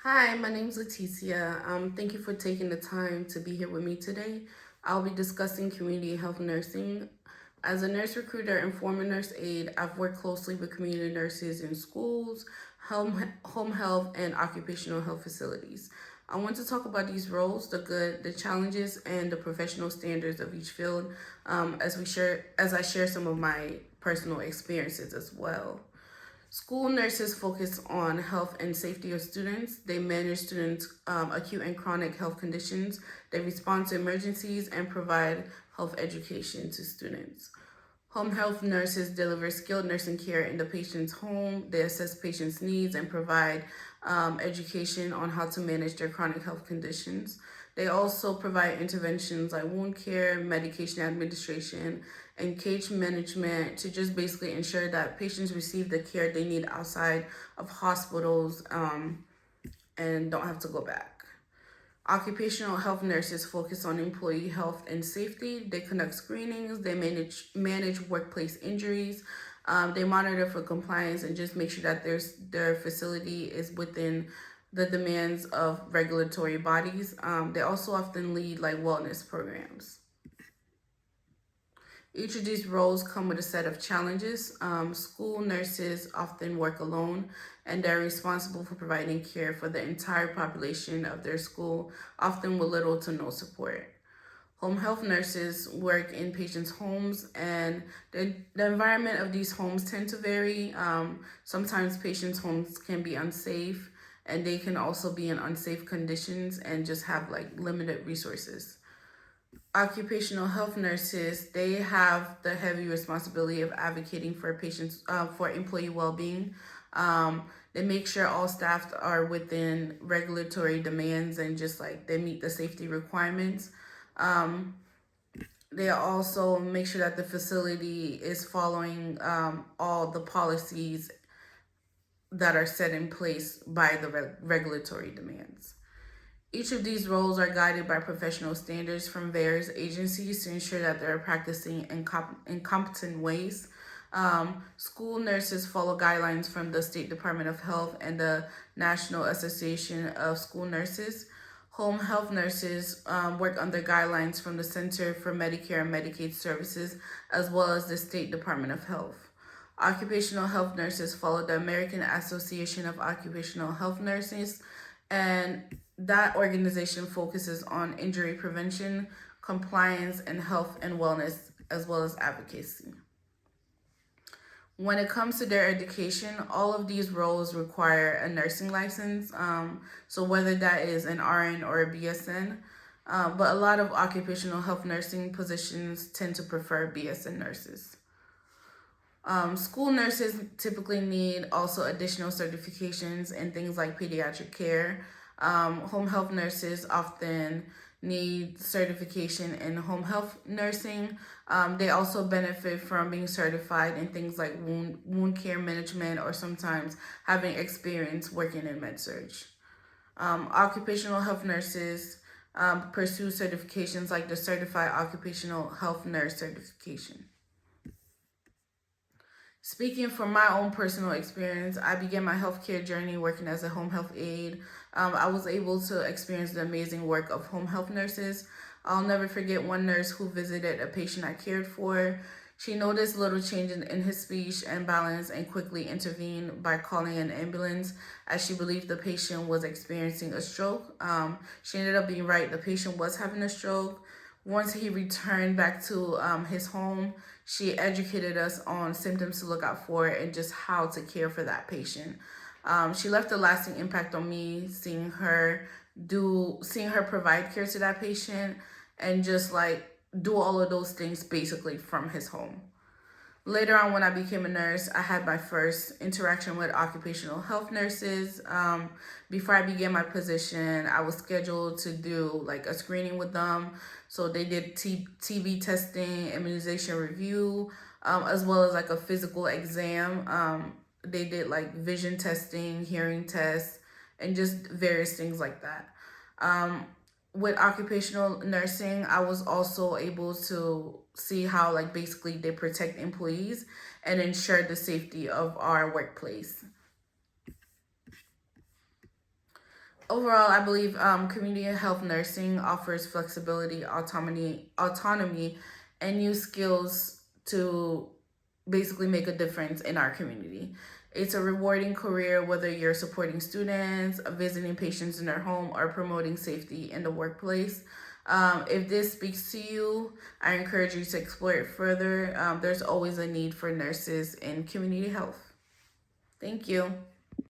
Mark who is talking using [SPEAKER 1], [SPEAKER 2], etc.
[SPEAKER 1] Hi, my name's Leticia. Thank you for taking the time to be here with me today. I'll be discussing community health nursing. As a nurse recruiter and former nurse aide, I've worked closely with community nurses in schools, home health, and occupational health facilities. I want to talk about these roles, the good, the challenges, and the professional standards of each field, as I share some of my personal experiences as well. School nurses focus on health and safety of students. They manage students' acute and chronic health conditions. They respond to emergencies and provide health education to students. Home health nurses deliver skilled nursing care in the patient's home. They assess patients' needs and provide education on how to manage their chronic health conditions. They also provide interventions like wound care, medication administration, and case management to just basically ensure that patients receive the care they need outside of hospitals and don't have to go back. Occupational health nurses focus on employee health and safety. They conduct screenings, they manage workplace injuries, they monitor for compliance and just make sure that their facility is within the demands of regulatory bodies. They also often lead like wellness programs. Each of these roles come with a set of challenges. School nurses often work alone and they're responsible for providing care for the entire population of their school, often with little to no support. Home health nurses work in patients' homes, and the environment of these homes tend to vary. Sometimes patients' homes can be unsafe, and they can also be in unsafe conditions and just have like limited resources. Occupational health nurses, they have the heavy responsibility of advocating for patients, for employee well-being. They make sure all staff are within regulatory demands and just like they meet the safety requirements. Um, they also make sure that the facility is following all the policies that are set in place by the regulatory demands. Each of these roles are guided by professional standards from various agencies to ensure that they're practicing in competent ways. School nurses follow guidelines from the State Department of Health and the National Association of School Nurses. Home health nurses work under guidelines from the Center for Medicare and Medicaid Services, as well as the State Department of Health. Occupational health nurses follow the American Association of Occupational Health Nurses, and that organization focuses on injury prevention, compliance, and health and wellness, as well as advocacy. When it comes to their education, all of these roles require a nursing license. So whether that is an RN or a BSN, but a lot of occupational health nursing positions tend to prefer BSN nurses. School nurses typically need also additional certifications in things like pediatric care. Home health nurses often need certification in home health nursing. They also benefit from being certified in things like wound care management or sometimes having experience working in med surg. Occupational health nurses pursue certifications like the Certified Occupational Health Nurse certification. Speaking from my own personal experience, I began my healthcare journey working as a home health aide. I was able to experience the amazing work of home health nurses. I'll never forget one nurse who visited a patient I cared for. She noticed little change in his speech and balance and quickly intervened by calling an ambulance as she believed the patient was experiencing a stroke. She ended up being right. The patient was having a stroke. Once he returned back to his home, she educated us on symptoms to look out for and just how to care for that patient. She left a lasting impact on me, seeing her provide care to that patient, and just like do all of those things basically from his home. Later on, when I became a nurse, I had my first interaction with occupational health nurses. Before I began my position, I was scheduled to do like a screening with them. So they did TB testing, immunization review, as well as like a physical exam. They did like vision testing, hearing tests, and just various things like that. Um, with occupational nursing, I was also able to see how like basically they protect employees and ensure the safety of our workplace. Overall, I believe community health nursing offers flexibility, autonomy, and new skills to basically make a difference in our community. It's a rewarding career whether you're supporting students, visiting patients in their home, or promoting safety in the workplace. If this speaks to you, I encourage you to explore it further. There's always a need for nurses in community health. Thank you.